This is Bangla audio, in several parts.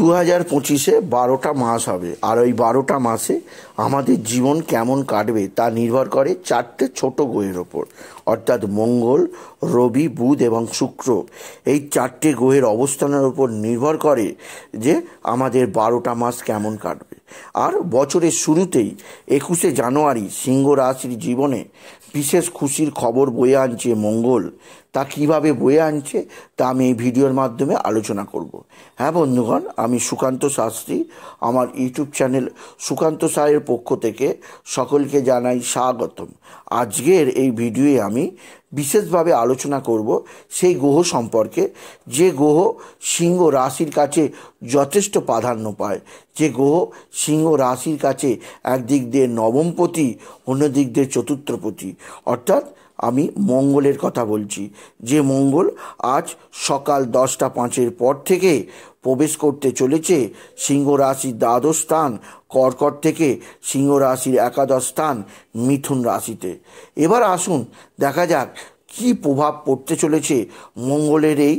2025-এ 12টা মাস হবে, আর ওই 12টা মাসে আমাদের জীবন কেমন কাটবে তা নির্ভর করে 4টে ছোট গ্রহের ওপর, অর্থাৎ মঙ্গল, রবি, বুধ এবং শুক্র। এই 4টে গ্রহের অবস্থানের ওপর নির্ভর করে যে আমাদের 12টা মাস কেমন কাটবে। আর বছরের শুরুতেই 21শে জানুয়ারি সিংহ রাশির জীবনে বিশেষ খুশির খবর বয়ে আনছে মঙ্গল। তা কিভাবে বয়ে আনছে তা আমি এই ভিডিওর মাধ্যমে আলোচনা করব। হ্যাঁ বন্ধুগণ, আমি সুকান্ত শাস্ত্রী, আমার ইউটিউব চ্যানেল সুকান্ত সাহের পক্ষ থেকে সকলকে জানাই স্বাগতম। আজকের এই ভিডিওয়ে আমি বিশেষভাবে আলোচনা করব সেই গ্রহ সম্পর্কে, যে গ্রহ সিংহ রাশির কাছে যথেষ্ট প্রাধান্য পায়, যে গ্রহ সিংহ রাশির কাছে একদিক দিয়ে নবমপতি, অন্য দিক দিয়ে চতুর্থপতি, অর্থাৎ আমি মঙ্গলের কথা বলছি। যে মঙ্গল আজ সকাল 10টা 5 পর থেকে প্রবেশ করতে চলেছে সিংহ রাশির দ্বাদশ স্থান কর্কট থেকে সিংহ রাশির একাদশ স্থান মিথুন রাশিতে। এবার আসুন দেখা যাক কি প্রভাব পড়তে চলেছে মঙ্গলের এই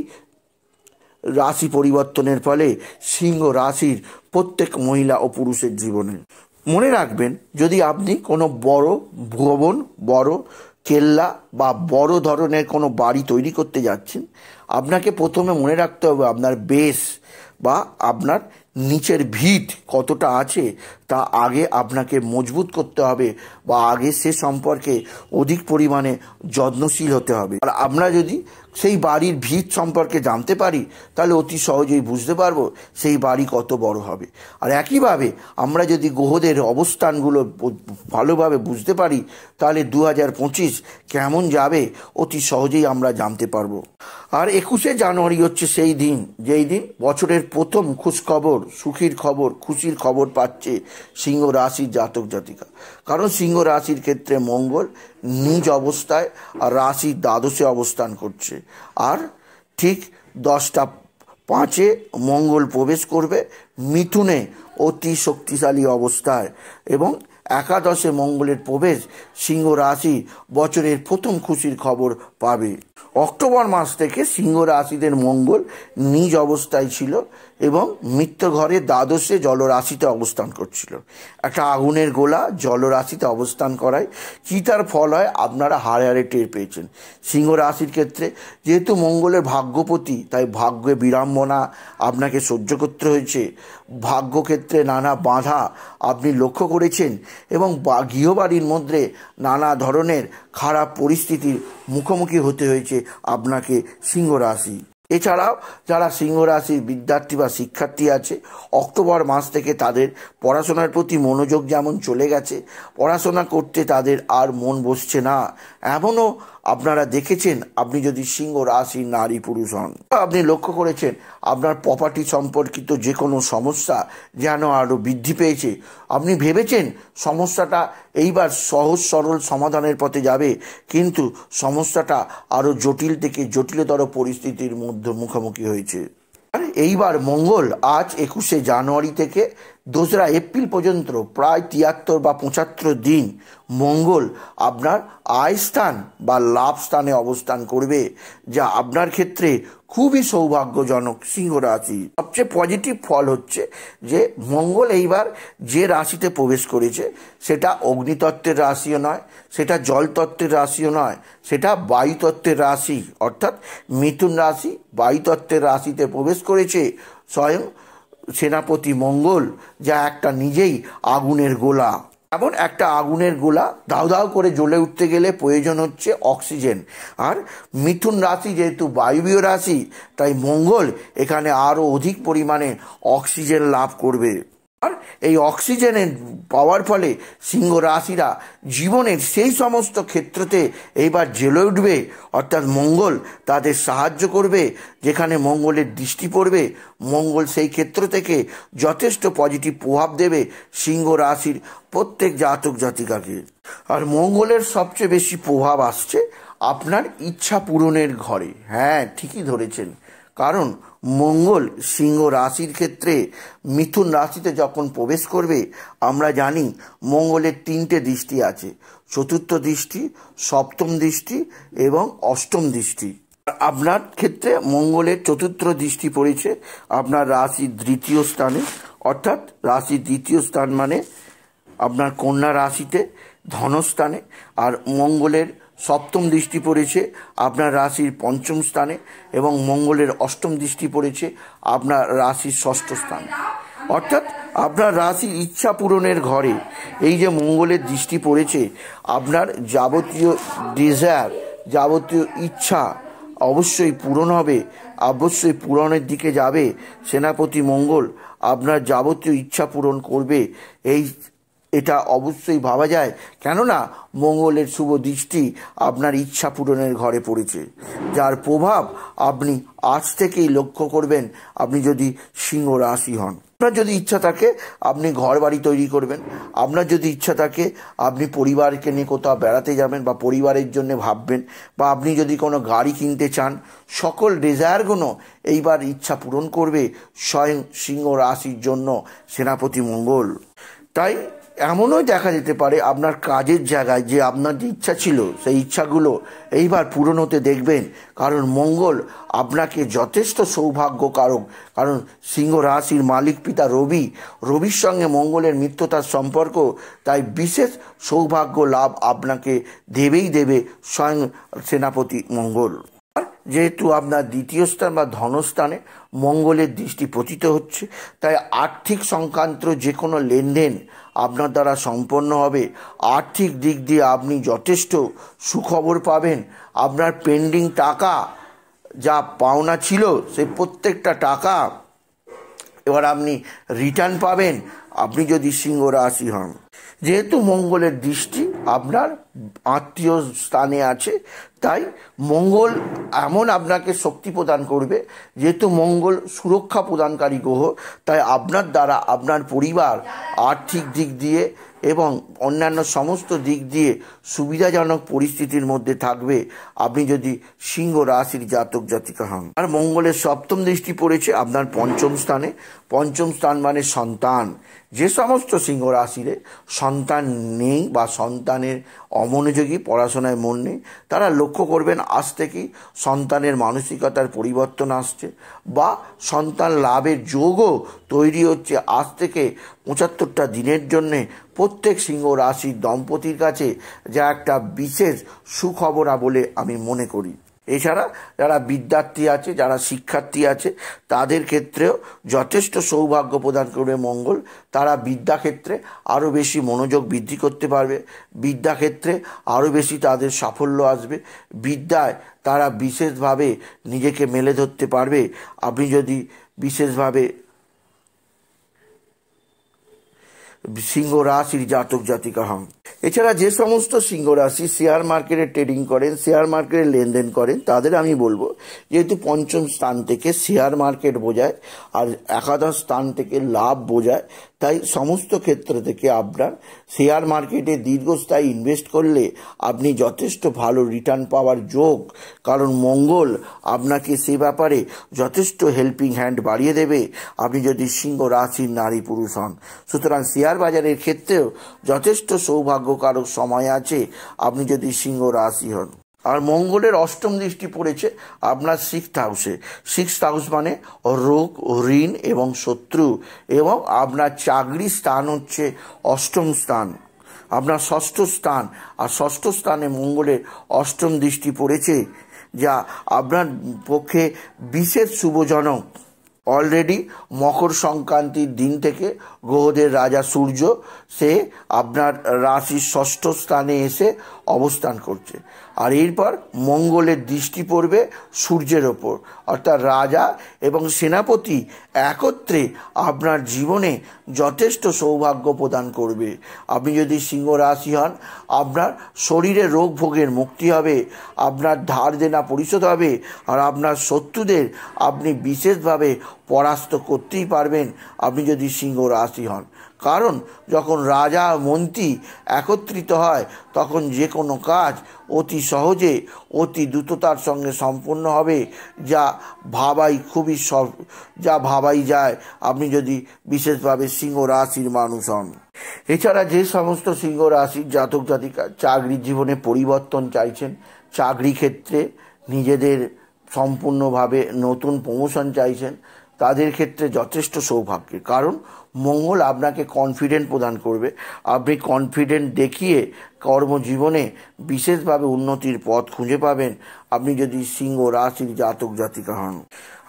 রাশি পরিবর্তনের ফলে সিংহ রাশির প্রত্যেক মহিলা ও পুরুষের জীবনে। মনে রাখবেন, যদি আপনি কোনো বড় ভবন, বড় কেল্লা বা বড় ধরনের কোনো বাড়ি তৈরি করতে যাচ্ছেন, আপনাকে প্রথমে মনে রাখতে হবে আপনার বেস বা আপনার নিচের ভিত কতটা আছে তা আগে আপনাকে মজবুত করতে হবে, বা আগে সে সম্পর্কে অধিক পরিমাণে যত্নশীল হতে হবে। আর আমরা যদি সেই বাড়ির ভিত সম্পর্কে জানতে পারি তাহলে অতি সহজেই বুঝতে পারবো সেই বাড়ি কত বড় হবে। আর একইভাবে আমরা যদি গ্রহদের অবস্থানগুলো ভালোভাবে বুঝতে পারি তাহলে 2025 কেমন যাবে অতি সহজেই আমরা জানতে পারবো। আর 21শে জানুয়ারি হচ্ছে সেই দিন, যেই দিন বছরের প্রথম খুশখবর, সুখীর খবর, খুশির খবর পাচ্ছে সিংহ রাশির জাতক জাতিকা। কারণ সিংহ রাশির ক্ষেত্রে মঙ্গল নিজ অবস্থায় আর রাশির দ্বাদশে অবস্থান করছে। আর ঠিক 10টা 5 মঙ্গল প্রবেশ করবে মিথুনে অতি শক্তিশালী অবস্থায়, এবং একাদশে মঙ্গলের প্রবেশ সিংহ রাশি বছরের প্রথম খুশির খবর পাবে। অক্টোবর মাস থেকে সিংহ রাশিদের মঙ্গল নিজ অবস্থায় ছিল এবং মিত্র ঘরে দ্বাদশে জলরাশিতে অবস্থান করছিল। একটা আগুনের গোলা জলরাশিতে অবস্থান করায় কী তার ফল হয় আপনারা হাড়ে হাড়ে টের পেয়েছেন। সিংহ রাশির ক্ষেত্রে যেহেতু মঙ্গলের ভাগ্যপতি, তাই ভাগ্যে বিড়ম্বনা আপনাকে সহ্য করতে হয়েছে। ভাগ্যক্ষেত্রে নানা বাধা আপনি লক্ষ্য করেছেন এবং গৃহবাড়ির মধ্যে নানা ধরনের খারাপ পরিস্থিতির মুখোমুখি হতে হয়েছে আপনাকে সিংহ রাশি। এছাড়াও যারা সিংহ রাশির বিদ্যার্থী বা শিক্ষার্থী আছে, অক্টোবর মাস থেকে তাদের পড়াশোনার প্রতি মনোযোগ যেমন চলে গেছে, পড়াশোনা করতে তাদের আর মন বসছে না। এমনও আপনারা দেখেছেন, আপনি যদি সিংহ রাশির নারী পুরুষ হন, আপনি লক্ষ্য করেছেন আপনার প্রপার্টি সম্পর্কিত যে কোনো সমস্যা যেন আরও বৃদ্ধি পেয়েছে। আপনি ভেবেছেন সমস্যাটা এইবার সহজ সরল সমাধানের পথে যাবে, কিন্তু সমস্যাটা আরও জটিল থেকে জটিলতর পরিস্থিতির মধ্যে মুখোমুখি হয়েছে। আর এইবার মঙ্গল আজ 21শে জানুয়ারি থেকে 2রা এপ্রিল পর্যন্ত প্রায় 73 বা 75 দিন মঙ্গল আপনার আয় স্থান বা লাভ স্থানে অবস্থান করবে, যা আপনার ক্ষেত্রে খুবই সৌভাগ্যজনক। সিংহ রাশি সবচেয়ে পজিটিভ ফল হচ্ছে যে মঙ্গল এইবার যে রাশিতে প্রবেশ করেছে সেটা অগ্নিতত্ত্বের রাশিও নয়, সেটা জলতত্ত্বের রাশিও নয়, সেটা বায়ুতত্ত্বের রাশি, অর্থাৎ মিথুন রাশি বায়ুতত্ত্বের রাশিতে প্রবেশ করেছে স্বয়ং সেনাপতি মঙ্গল, যা একটা নিজেই আগুনের গোলা। এমন একটা আগুনের গোলা দাউ দাউ করে জ্বলে উঠতে গেলে প্রয়োজন হচ্ছে অক্সিজেন। আর মিথুন রাশি যেহেতু বায়বীয় রাশি, তাই মঙ্গল এখানে আরও অধিক পরিমাণে অক্সিজেন লাভ করবে। আর এই অক্সিজেনের পাওয়ার ফলে সিংহ রাশিরা জীবনের সেই সমস্ত ক্ষেত্রতে এইবার জ্বলে উঠবে, অর্থাৎ মঙ্গল তাদের সাহায্য করবে। যেখানে মঙ্গলের দৃষ্টি পড়বে, মঙ্গল সেই ক্ষেত্র থেকে যথেষ্ট পজিটিভ প্রভাব দেবে সিংহ রাশির প্রত্যেক জাতক জাতিকাকে। আর মঙ্গলের সবচেয়ে বেশি প্রভাব আসছে আপনার ইচ্ছা পূরণের ঘরে। হ্যাঁ, ঠিকই ধরেছেন, কারণ মঙ্গল সিংহ রাশির ক্ষেত্রে মিথুন রাশিতে যখন প্রবেশ করবে, আমরা জানি মঙ্গলের 3টে দৃষ্টি আছে, চতুর্থ দৃষ্টি, সপ্তম দৃষ্টি এবং অষ্টম দৃষ্টি। আপনার ক্ষেত্রে মঙ্গলের চতুর্থ দৃষ্টি পড়েছে আপনার রাশির দ্বিতীয় স্থানে, অর্থাৎ রাশির দ্বিতীয় স্থান মানে আপনার কন্যা রাশিতে ধনস্থানে। আর মঙ্গলের সপ্তম দৃষ্টি পড়েছে আপনার রাশির পঞ্চম স্থানে, এবং মঙ্গলের অষ্টম দৃষ্টি পড়েছে আপনার রাশির ষষ্ঠ স্থানে। অর্থাৎ আপনার রাশির ইচ্ছা পূরণের ঘরে এই যে মঙ্গলের দৃষ্টি পড়েছে, আপনার যাবতীয় ডিজায়ার, যাবতীয় ইচ্ছা অবশ্যই পূরণ হবে, অবশ্যই পূরণের দিকে যাবে। সেনাপতি মঙ্গল আপনার যাবতীয় ইচ্ছা পূরণ করবে, এটা অবশ্যই ভাবা যায়, কেননা মঙ্গলের শুভ দৃষ্টি আপনার ইচ্ছা পূরণের ঘরে পড়েছে, যার প্রভাব আপনি আজ থেকেই লক্ষ্য করবেন। আপনি যদি সিংহ রাশি হন, আপনার যদি ইচ্ছা থাকে আপনি ঘর বাড়ি তৈরি করবেন, আপনার যদি ইচ্ছা থাকে আপনি পরিবারকে নিয়ে কোথাও বেড়াতে যাবেন বা পরিবারের জন্য ভাববেন, বা আপনি যদি কোনো গাড়ি কিনতে চান, সকল ডিজায়ারগুলো এইবার ইচ্ছা পূরণ করবে স্বয়ং সিংহ রাশির জন্য সেনাপতি মঙ্গল। তাই এমনও দেখা যেতে পারে আপনার কাজের জায়গায় যে আপনার যে ইচ্ছা ছিল সেই ইচ্ছাগুলো এইবার পূরণ হতে দেখবেন, কারণ মঙ্গল আপনাকে যথেষ্ট সৌভাগ্যকারক। কারণ সিংহ রাশির মালিক পিতা রবির সঙ্গে মঙ্গলের মিত্রতার সম্পর্ক, তাই বিশেষ সৌভাগ্য লাভ আপনাকে দেবেই দেবে স্বয়ং সেনাপতি মঙ্গল। যেহেতু আপনার দ্বিতীয় স্থান বা ধনস্থানে মঙ্গলের দৃষ্টি পতিত হচ্ছে, তাই আর্থিক সংক্রান্ত যে কোনো লেনদেন আপনার দ্বারা সম্পন্ন হবে। আর্থিক দিক দিয়ে আপনি যথেষ্ট সুখবর পাবেন। আপনার পেন্ডিং টাকা যা পাওনা ছিল সেই প্রত্যেকটা টাকা এবার আপনি রিটার্ন পাবেন, আপনি যদি সিংহ রাশি হন। যেহেতু মঙ্গলের দৃষ্টি আপনার আত্মীয় স্থানে আছে, তাই মঙ্গল এমন আপনাকে শক্তি প্রদান করবে। যেহেতু মঙ্গল সুরক্ষা প্রদানকারী গ্রহ, তাই আপনার দ্বারা আপনার পরিবার আর্থিক দিক দিয়ে এবং অন্যান্য সমস্ত দিক দিয়ে সুবিধাজনক পরিস্থিতির মধ্যে থাকবে, আপনি যদি সিংহ রাশির জাতক জাতিকা হন। আর মঙ্গলের সপ্তম দৃষ্টি পড়েছে আপনার পঞ্চম স্থানে। পঞ্চম স্থান মানে সন্তান। যে সমস্ত সিংহ রাশিরে সন্তান নেই বা সন্তানের অমনোযোগী, পড়াশোনায় মন নেই, তারা লক্ষ্য করবেন আজ থেকেই সন্তানের মানসিকতার পরিবর্তন আসছে, বা সন্তান লাভের যোগও তৈরি হচ্ছে আজ থেকে ৭৫টা দিনের জন্যে প্রত্যেক সিংহ রাশির দম্পতির কাছে, যা একটা বিশেষ সুখবর বলে আমি মনে করি। এছাড়া যারা বিদ্যার্থী আছে, যারা শিক্ষার্থী আছে, তাদের ক্ষেত্রেও যথেষ্ট সৌভাগ্য প্রদান করবে মঙ্গল। তারা বিদ্যাক্ষেত্রে আরও বেশি মনোযোগ বৃদ্ধি করতে পারবে, বিদ্যাক্ষেত্রে আরও বেশি তাদের সাফল্য আসবে, বিদ্যায় তারা বিশেষভাবে নিজেকে মেলে ধরতে পারবে। আপনি যদি বিশেষভাবে সিংহ রাশির জাতক জাতিকা হন। এছাড়া যে সমস্ত সিংহ রাশি শেয়ার মার্কেটে ট্রেডিং করেন, শেয়ার মার্কেটে লেনদেন করেন, তাদের আমি বলবো, যেহেতু পঞ্চম স্থান থেকে শেয়ার মার্কেট বোঝায় আর একাদশ স্থান থেকে লাভ বোঝায়, তাই সমস্ত ক্ষেত্র থেকে আপনার শেয়ার মার্কেটে দীর্ঘস্থায়ী ইনভেস্ট করলে আপনি যথেষ্ট ভালো রিটার্ন পাওয়ার যোগ, কারণ মঙ্গল আপনাকে সে ব্যাপারে যথেষ্ট হেল্পিং হ্যান্ড বাড়িয়ে দেবে, আপনি যদি সিংহ রাশির নারী পুরুষ হন। সুতরাং শেয়ার বাজারের ক্ষেত্রেও যথেষ্ট সৌভাগ্যকারক সময় আছে, আপনি যদি সিংহ রাশি হন। আর মঙ্গলের অষ্টম দৃষ্টি পড়েছে আপনার সিক্সথ হাউসে। সিক্সথ হাউস মানে রোগ, ঋণ এবং শত্রু, এবং আপনার চাকরির স্থান হচ্ছে অষ্টম স্থান, আপনার ষষ্ঠ স্থান। আর ষষ্ঠ স্থানে মঙ্গলের অষ্টম দৃষ্টি পড়েছে, যা আপনার পক্ষে বিশেষ শুভজনক। অলরেডি মকর সংক্রান্তির দিন থেকে গ্রহদের রাজা সূর্য সে আপনার রাশির ষষ্ঠ স্থানে এসে অবস্থান করছে, আর এরপর মঙ্গলের দৃষ্টি পড়বে সূর্যের ওপর, অর্থাৎ রাজা এবং সেনাপতি একত্রে আপনার জীবনে যথেষ্ট সৌভাগ্য প্রদান করবে। আপনি যদি সিংহ রাশি হন, আপনার শরীরে রোগ ভোগের মুক্তি হবে, আপনার ধার দেনা পরিশোধ হবে, আর আপনার শত্রুদের আপনি বিশেষভাবে পরাস্ত করতেই পারবেন, আপনি যদি সিংহ রাশি হন। কারণ যখন রাজা মন্ত্রী একত্রিত হয়, তখন যে কোনো কাজ অতি সহজে, অতি দ্রুততার সঙ্গে সম্পন্ন হবে, যা ভাবাই যায়, আপনি যদি বিশেষভাবে সিংহ রাশির মানুষ হন। এছাড়া যে সমস্ত সিংহ রাশির জাতক জাতিকা চাকরির জীবনে পরিবর্তন চাইছেন, চাকরি ক্ষেত্রে নিজেদের সম্পূর্ণভাবে নতুন প্রমোশন চাইছেন, তাদের ক্ষেত্রে যথেষ্ট সৌভাগ্যের, কারণ মঙ্গল আপনাকে কনফিডেন্ট প্রদান করবে। আপনি কনফিডেন্ট দেখিয়ে কর্মজীবনে বিশেষভাবে উন্নতির পথ খুঁজে পাবেন আপনি যদি সিংহ রাশির জাতক জাতিকা হন।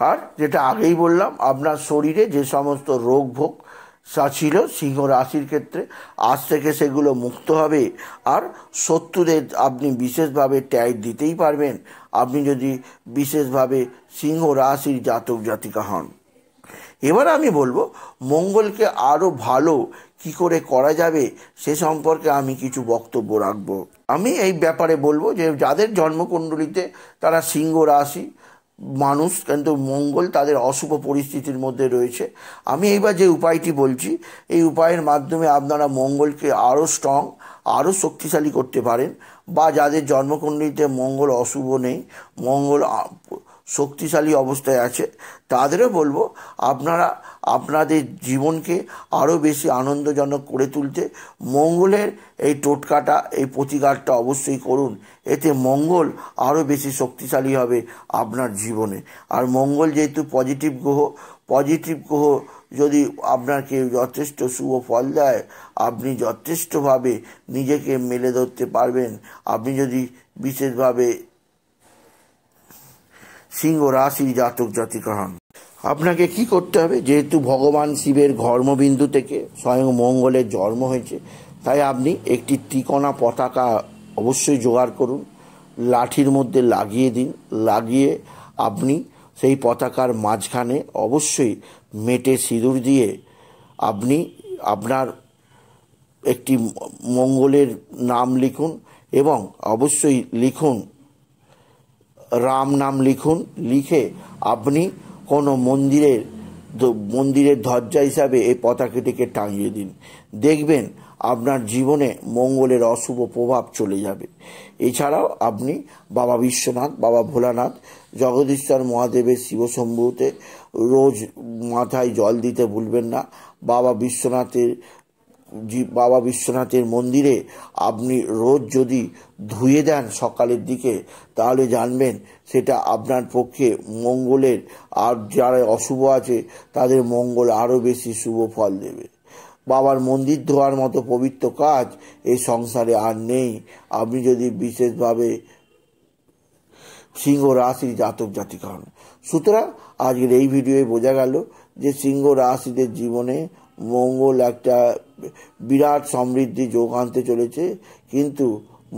আর যেটা আগেই বললাম, আপনার শরীরে যে সমস্ত রোগ ভোগ ছিল সিংহ রাশির ক্ষেত্রে, আজ থেকে সেগুলো মুক্ত হবে। আর শত্রুদের আপনি বিশেষভাবে ট্যাগ দিতেই পারবেন আপনি যদি বিশেষভাবে সিংহ রাশির জাতক জাতিকা হন। এবার আমি বলবো মঙ্গলকে আরও ভালো কি করে করা যাবে সে সম্পর্কে আমি কিছু বক্তব্য রাখবো। আমি এই ব্যাপারে বলবো যে যাদের জন্মকুণ্ডলিতে তারা সিংহ রাশি মানুষ, কিন্তু মঙ্গল তাদের অশুভ পরিস্থিতির মধ্যে রয়েছে, আমি এইবার যে উপায়টি বলছি এই উপায়ের মাধ্যমে আপনারা মঙ্গলকে আরও স্ট্রং, আরও শক্তিশালী করতে পারেন। বা যাদের জন্মকুণ্ডলিতে মঙ্গল অশুভ নেই, মঙ্গল শক্তিশালী অবস্থায় আছে, তাদেরও বলবো আপনারা আপনাদের জীবনকে আরও বেশি আনন্দজনক করে তুলতে মঙ্গলের এই টোটকাটা, এই প্রতিকারটা অবশ্যই করুন। এতে মঙ্গল আরও বেশি শক্তিশালী হবে আপনার জীবনে। আর মঙ্গল যেহেতু পজিটিভ গ্রহ যদি আপনাকে যথেষ্ট শুভ ফল দেয়, আপনি যথেষ্টভাবে নিজেকে মেলে ধরতে পারবেন। আপনি যদি বিশেষভাবে সিংহ রাশির জাতক জাতিকা হন, আপনাকে কি করতে হবে, যেহেতু ভগবান শিবের ঘর্মবিন্দু থেকে স্বয়ং মঙ্গলের জন্ম হয়েছে, তাই আপনি একটি ত্রিকোণা পতাকা অবশ্যই জোগাড় করুন, লাঠির মধ্যে লাগিয়ে দিন। লাগিয়ে আপনি সেই পতাকার মাঝখানে অবশ্যই মেটে সিঁদুর দিয়ে আপনি আপনার একটি মঙ্গলের নাম লিখুন এবং অবশ্যই লিখুন রাম নাম লিখুন। লিখে আপনি কোনো মন্দিরের ধ্বজা হিসাবে এই পতাকাটিকে টাঙিয়ে দিন। দেখবেন আপনার জীবনে মঙ্গলের অশুভ প্রভাব চলে যাবে। এছাড়াও আপনি বাবা বিশ্বনাথ, বাবা ভোলানাথ, জগদীশ্বর মহাদেবের শিবশম্ভুতে রোজ মাথায় জল দিতে ভুলবেন না। বাবা বিশ্বনাথের মন্দিরে আপনি রোজ যদি ধুয়ে দেন সকালের দিকে, তাহলে জানবেন সেটা আপনার পক্ষে মঙ্গলের, আর যারা অশুভ আছে তাদের মঙ্গল আরও বেশি শুভ ফল দেবে। বাবার মন্দির ধোয়ার মতো পবিত্র কাজ এই সংসারে আর নেই আপনি যদি বিশেষভাবে সিংহ রাশির জাতক জাতিকা হন। সুতরাং আজকের এই ভিডিওয়ে বোঝা গেল যে সিংহ রাশিদের জীবনে মঙ্গল একটা বিরাট সমৃদ্ধি যোগ আনতে চলেছে, কিন্তু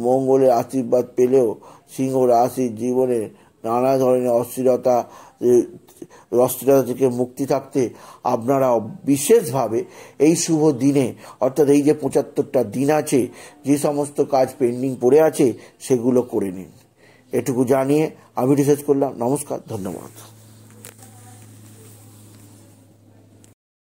মঙ্গলের আশীর্বাদ পেলেও সিংহ রাশির জীবনে নানা ধরনের অস্থিরতা থেকে মুক্তি থাকতে আপনারা বিশেষভাবে এই শুভ দিনে, অর্থাৎ এই যে ৭৫টা দিন আছে, যে সমস্ত কাজ পেন্ডিং পড়ে আছে সেগুলো করে নিন। এটুকু জানিয়ে আমি শেষ করলাম। নমস্কার, ধন্যবাদ।